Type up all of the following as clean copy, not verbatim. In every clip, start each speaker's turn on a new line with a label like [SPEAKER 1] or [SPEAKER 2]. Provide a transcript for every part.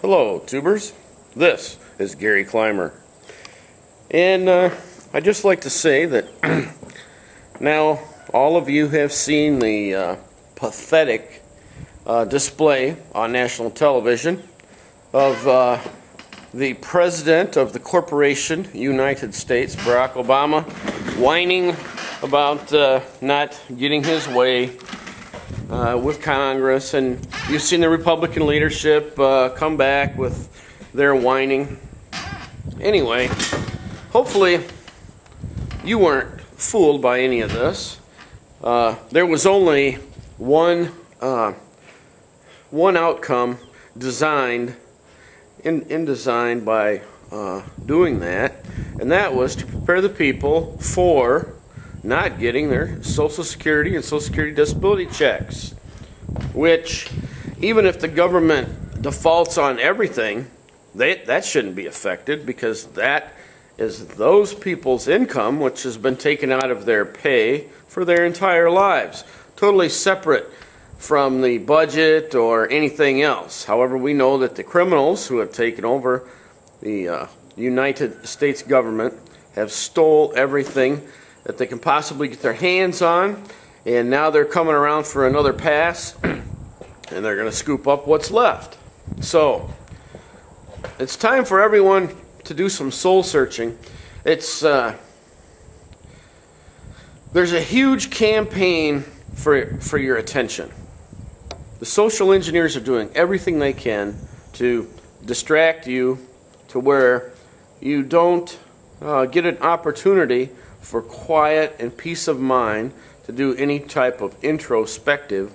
[SPEAKER 1] Hello, tubers. This is Gary Clymer. And I'd just like to say that now all of you have seen the pathetic display on national television of the President of the Corporation, United States, Barack Obama, whining about not getting his way with Congress, and you've seen the Republican leadership come back with their whining. Anyway, hopefully you weren't fooled by any of this. There was only one outcome designed by doing that, and that was to prepare the people for not getting their Social Security and Social Security disability checks, which, even if the government defaults on everything, that shouldn't be affected, because that is those people's income, which has been taken out of their pay for their entire lives, totally separate from the budget or anything else. However, we know that the criminals who have taken over the United States government have stole everything that they can possibly get their hands on, and now they're coming around for another pass, and they're going to scoop up what's left. So it's time for everyone to do some soul searching. There's a huge campaign for your attention. The social engineers are doing everything they can to distract you to where you don't get an opportunity for quiet and peace of mind to do any type of introspective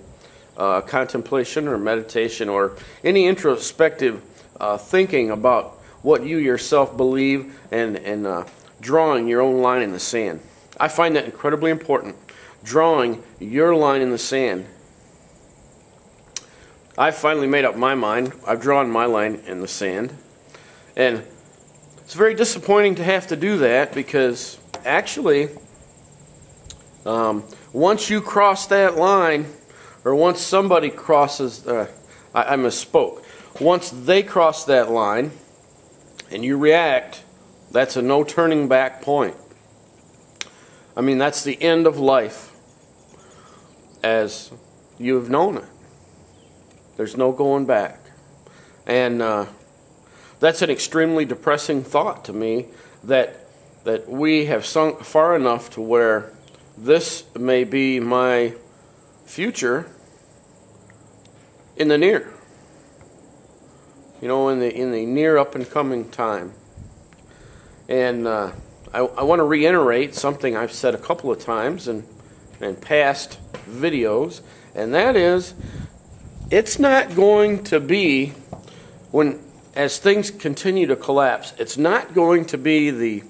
[SPEAKER 1] contemplation or meditation, or any introspective thinking about what you yourself believe, and drawing your own line in the sand. I find that incredibly important, drawing your line in the sand. I've finally made up my mind. I've drawn my line in the sand, and it's very disappointing to have to do that, because actually, once you cross that line, or once somebody crosses, I misspoke, once they cross that line and you react, that's a no turning back point. I mean, that's the end of life as you've known it. There's no going back. And that's an extremely depressing thought to me, that we have sunk far enough to where this may be my future in the near, in the near up and coming time. And I want to reiterate something I've said a couple of times in past videos, and that is, it's not going to be, as things continue to collapse, it's not going to be the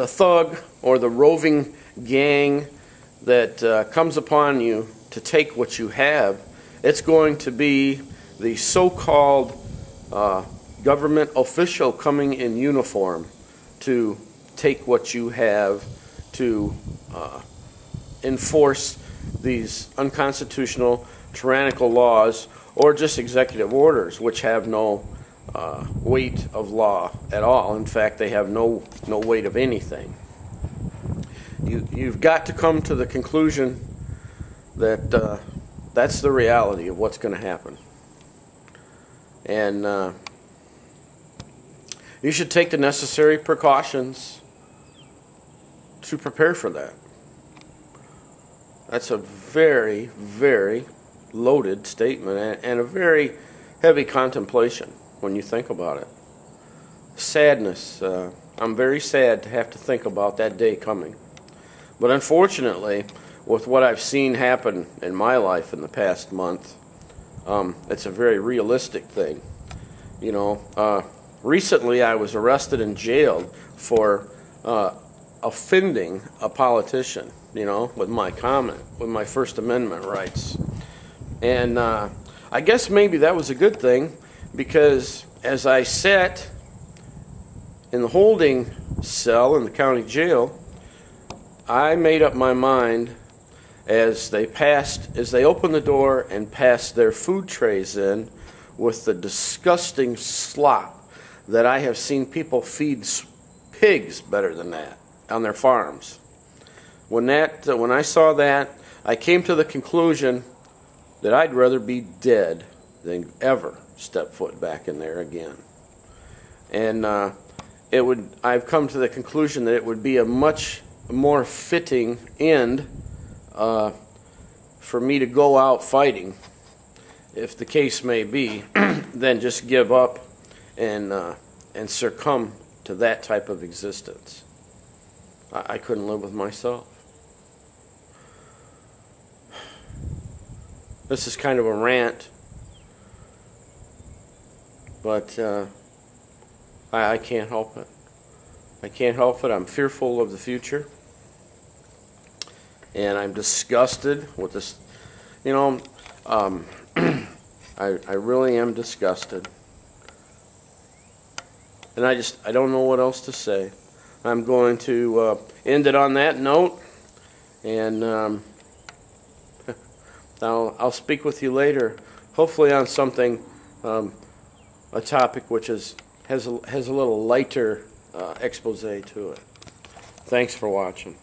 [SPEAKER 1] thug or the roving gang that comes upon you to take what you have. It's going to be the so-called government official coming in uniform to take what you have, to enforce these unconstitutional, tyrannical laws, or just executive orders, which have no weight of law at all. In fact, they have no weight of anything. You've got to come to the conclusion that that's the reality of what's going to happen. And you should take the necessary precautions to prepare for that. That's a very, very loaded statement, and a very heavy contemplation when you think about it. Sadness. I'm very sad to have to think about that day coming. But unfortunately, with what I've seen happen in my life in the past month, it's a very realistic thing. Recently I was arrested and jailed for offending a politician, with my comment, with my First Amendment rights. And I guess maybe that was a good thing, because as I sat in the holding cell in the county jail, I made up my mind as they opened the door and passed their food trays in with the disgusting slop that I have seen people feed pigs better than that on their farms. When I saw that, I came to the conclusion that I'd rather be dead than ever step foot back in there again. And I've come to the conclusion that it would be a much more fitting end for me to go out fighting, if the case may be, than just give up and succumb to that type of existence. I couldn't live with myself. This is kind of a rant, but I can't help it. I can't help it. I'm fearful of the future, and I'm disgusted with this. You know, I really am disgusted, and I don't know what else to say. I'm going to end it on that note, and I'll speak with you later, hopefully on something, a topic which has a little lighter expose to it. Thanks for watching.